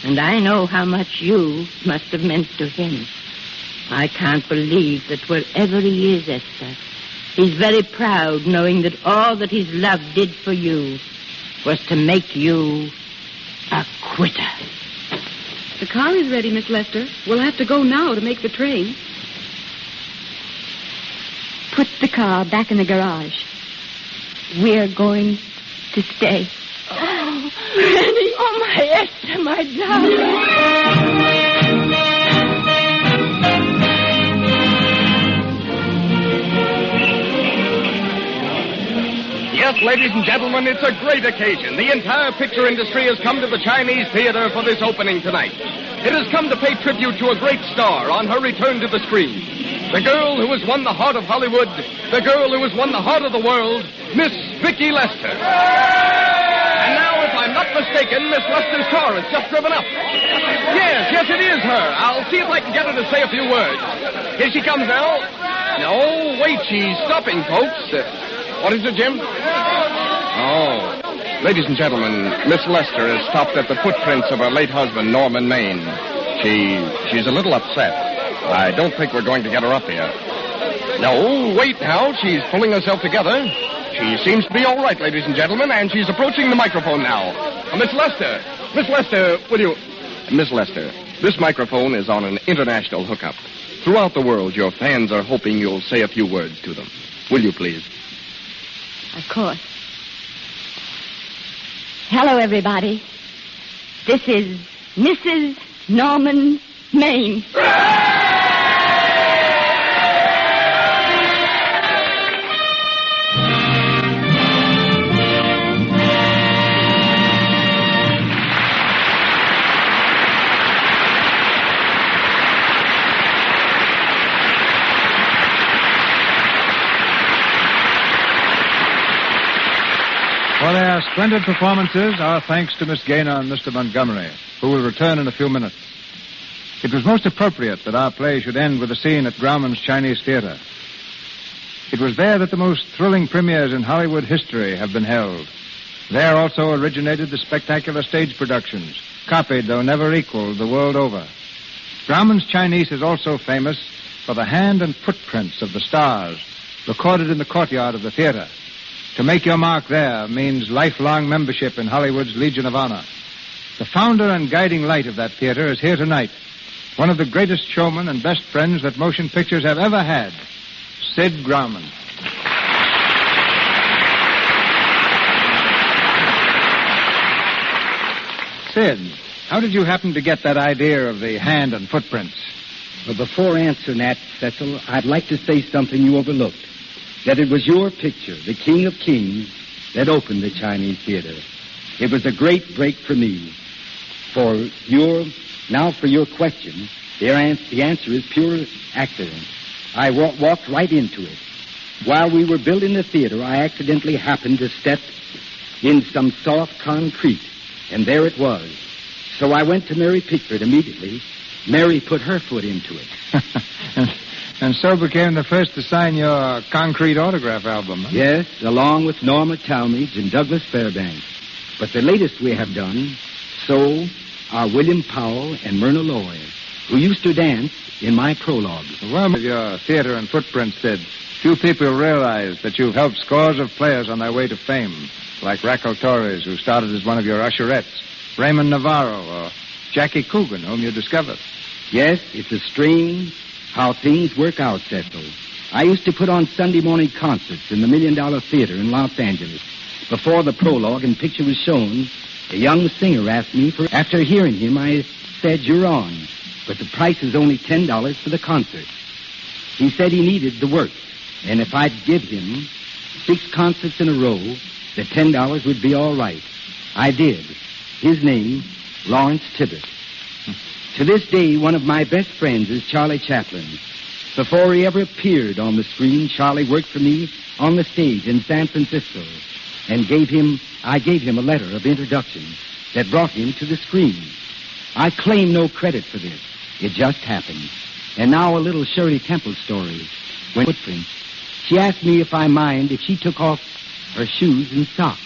And I know how much you must have meant to him. I can't believe that wherever he is, Esther, He's very proud knowing that all that his love did for you was to make you a quitter.
The car is ready, Miss Lester. We'll have to go now to make the train.
Put the car back in the garage. We're going to stay.
Oh, Annie. Oh, my Esther, my darling.
Yes, ladies and gentlemen, it's a great occasion. The entire picture industry has come to the Chinese Theater for this opening tonight. It has come to pay tribute to a great star on her return to the screen. The girl who has won the heart of Hollywood, the girl who has won the heart of the world, Miss Vicki Lester. And now, if I'm not mistaken, Miss Lester's car has just driven up. Yes, it is her. I'll see if I can get her to say a few words. Here she comes now. No, wait, she's stopping, folks. What is it, Jim? Oh. Ladies and gentlemen, Miss Lester has stopped at the footprints of her late husband, Norman Maine. She's a little upset. I don't think we're going to get her up here. No, wait now. She's pulling herself together. She seems to be all right, ladies and gentlemen, and she's approaching the microphone now. Miss Lester, will you... Miss Lester, this microphone is on an international hookup. Throughout the world, your fans are hoping you'll say a few words to them. Will you, please?
Of course. Hello, everybody. This is Mrs. Norman Maine.
For their splendid performances, our thanks to Miss Gaynor and Mr. Montgomery, who will return in a few minutes. It was most appropriate that our play should end with a scene at Grauman's Chinese Theater. It was there that the most thrilling premieres in Hollywood history have been held. There also originated the spectacular stage productions, copied though never equaled the world over. Grauman's Chinese is also famous for the hand and footprints of the stars recorded in the courtyard of the theater. To make your mark there means lifelong membership in Hollywood's Legion of Honor. The founder and guiding light of that theater is here tonight. One of the greatest showmen and best friends that motion pictures have ever had, Sid Grauman. Sid, how did you happen to get that idea of the hand and footprints?
Well, before answering that, Cecil, I'd like to say something you overlooked. That it was your picture, The King of Kings, that opened the Chinese Theater. It was a great break for me. For your question, the answer is pure accident. I walked right into it. While we were building the theater, I accidentally happened to step in some soft concrete, and there it was. So I went to Mary Pickford immediately. Mary put her foot into it.
And so became the first to sign your concrete autograph album, huh?
Yes, along with Norma Talmadge and Douglas Fairbanks. But the latest we have done, so are William Powell and Myrna Loy, who used to dance in my prologue.
Well, your theater and footprints, Sid, few people realize that you've helped scores of players on their way to fame, like Raquel Torres, who started as one of your usherettes, Raymond Navarro, or Jackie Coogan, whom you discovered.
Yes, it's a strange how things work out, Cecil. I used to put on Sunday morning concerts in the $1 Million Theater in Los Angeles. Before the prologue and picture was shown, a young singer asked me for... After hearing him, I said, "You're on, but the price is only $10 for the concert." He said he needed the work, and if I'd give him 6 concerts in a row, the $10 would be all right. I did. His name, Lawrence Tibbett. To this day, one of my best friends is Charlie Chaplin. Before he ever appeared on the screen, Charlie worked for me on the stage in San Francisco, and I gave him a letter of introduction that brought him to the screen. I claim no credit for this. It just happened. And now a little Shirley Temple story. When footprints, she asked me if I mind if she took off her shoes and socks.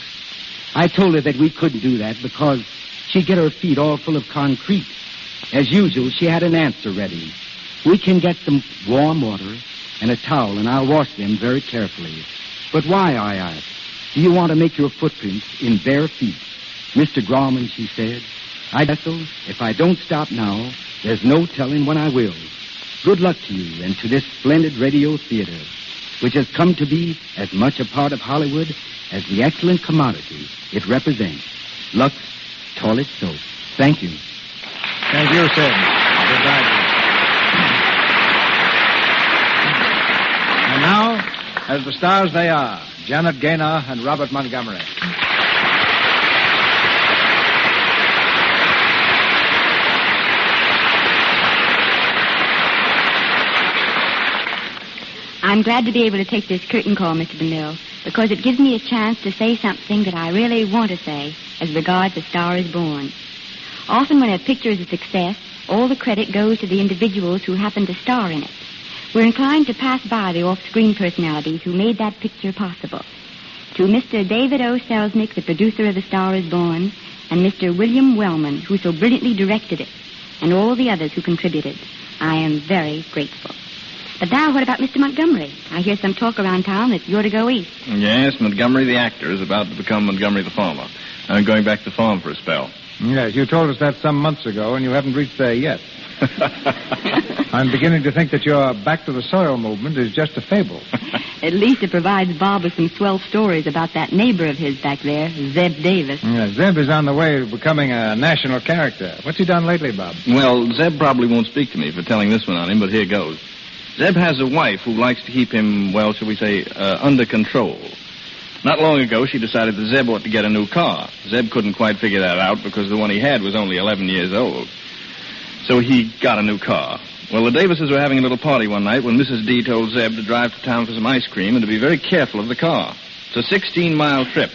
I told her that we couldn't do that because she'd get her feet all full of concrete. As usual, she had an answer ready. We can get some warm water and a towel, and I'll wash them very carefully. But why, I asked? Do you want to make your footprints in bare feet? Mr. Grauman, she said, if I don't stop now, there's no telling when I will. Good luck to you and to this splendid radio theater, which has come to be as much a part of Hollywood as the excellent commodity it represents. Lux Toilet Soap. Thank you.
Thank you, Sid. Goodbye. And now, as the stars they are, Janet Gaynor and Robert Montgomery.
I'm glad to be able to take this curtain call, Mr. DeMille, because it gives me a chance to say something that I really want to say as regards A Star is Born. Often when a picture is a success, all the credit goes to the individuals who happen to star in it. We're inclined to pass by the off-screen personalities who made that picture possible. To Mr. David O. Selznick, the producer of A Star is Born, and Mr. William Wellman, who so brilliantly directed it, and all the others who contributed, I am very grateful. But now, what about Mr. Montgomery? I hear some talk around town that you're to go east.
Yes, Montgomery the actor is about to become Montgomery the farmer. I'm going back to the farm for a spell.
Yes, you told us that some months ago, and you haven't reached there yet. I'm beginning to think that your back to the soil movement is just a fable.
At least it provides Bob with some swell stories about that neighbor of his back there, Zeb Davis.
Yeah, Zeb is on the way to becoming a national character. What's he done lately, Bob?
Well, Zeb probably won't speak to me for telling this one on him, but here goes. Zeb has a wife who likes to keep him, well, shall we say, under control. Not long ago, she decided that Zeb ought to get a new car. Zeb couldn't quite figure that out because the one he had was only 11 years old. So he got a new car. Well, the Davises were having a little party one night when Mrs. D told Zeb to drive to town for some ice cream and to be very careful of the car. It's a 16-mile trip,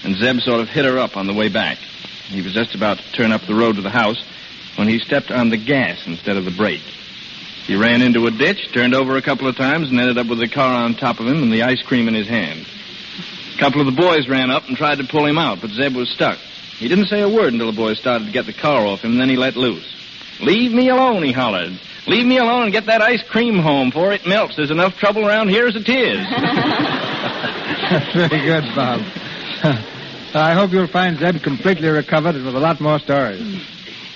and Zeb sort of hit her up on the way back. He was just about to turn up the road to the house when he stepped on the gas instead of the brake. He ran into a ditch, turned over a couple of times, and ended up with the car on top of him and the ice cream in his hand. A couple of the boys ran up and tried to pull him out, but Zeb was stuck. He didn't say a word until the boys started to get the car off him, and then he let loose. "Leave me alone," he hollered. "Leave me alone and get that ice cream home before it melts. There's enough trouble around here as it is."
That's very good, Bob. I hope you'll find Zeb completely recovered and with a lot more stories.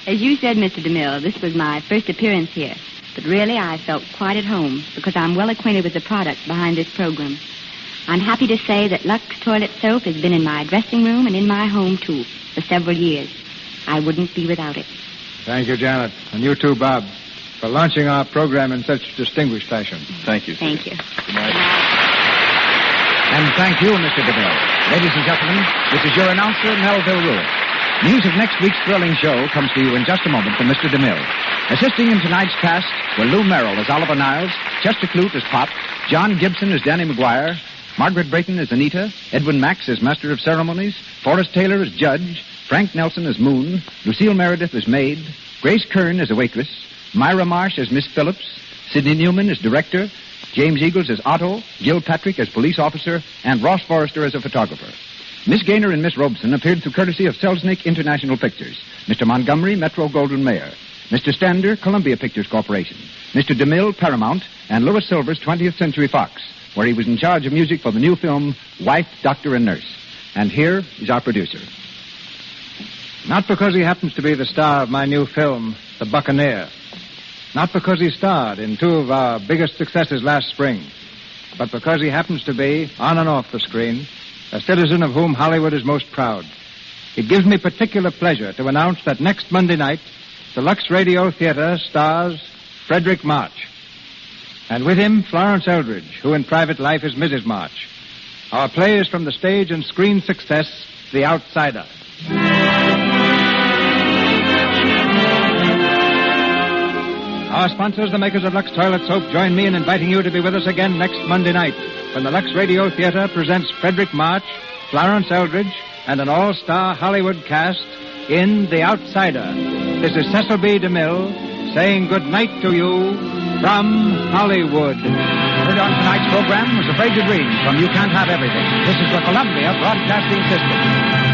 As you said, Mr. DeMille, this was my first appearance here. But really, I felt quite at home because I'm well acquainted with the products behind this program. I'm happy to say that Lux Toilet Soap has been in my dressing room and in my home, too, for several years. I wouldn't be without it.
Thank you, Janet. And you too, Bob, for launching our program in such distinguished fashion.
Thank you, sir.
Thank you.
Good night.
And thank you, Mr. DeMille. Ladies and gentlemen, this is your announcer, Melville Ruick. News of next week's thrilling show comes to you in just a moment from Mr. DeMille. Assisting in tonight's cast were Lou Merrill as Oliver Niles, Chester Clute as Pop, John Gibson as Danny McGuire, Margaret Brayton as Anita, Edwin Max as Master of Ceremonies, Forrest Taylor as Judge, Frank Nelson as Moon, Lucille Meredith as Maid, Grace Kern as a waitress, Myra Marsh as Miss Phillips, Sidney Newman as Director, James Eagles as Otto, Gil Patrick as Police Officer, and Ross Forrester as a photographer. Miss Gaynor and Miss Robeson appeared through courtesy of Selznick International Pictures, Mr. Montgomery, Metro Goldwyn Mayer, Mr. Stander, Columbia Pictures Corporation, Mr. DeMille, Paramount, and Louis Silvers, 20th Century Fox, where he was in charge of music for the new film, Wife, Doctor, and Nurse. And here is our producer.
Not because he happens to be the star of my new film, The Buccaneer. Not because he starred in two of our biggest successes last spring. But because he happens to be, on and off the screen, a citizen of whom Hollywood is most proud. It gives me particular pleasure to announce that next Monday night, the Lux Radio Theater stars Frederick March. And with him, Florence Eldridge, who in private life is Mrs. March. Our play is from the stage and screen success, The Outsider. Our sponsors, the makers of Lux Toilet Soap, join me in inviting you to be with us again next Monday night when the Lux Radio Theater presents Frederick March, Florence Eldridge, and an all-star Hollywood cast in The Outsider. This is Cecil B. DeMille saying good night to you from Hollywood.
Heard on tonight's program was A Afraid to Dream from You Can't Have Everything. This is the Columbia Broadcasting System.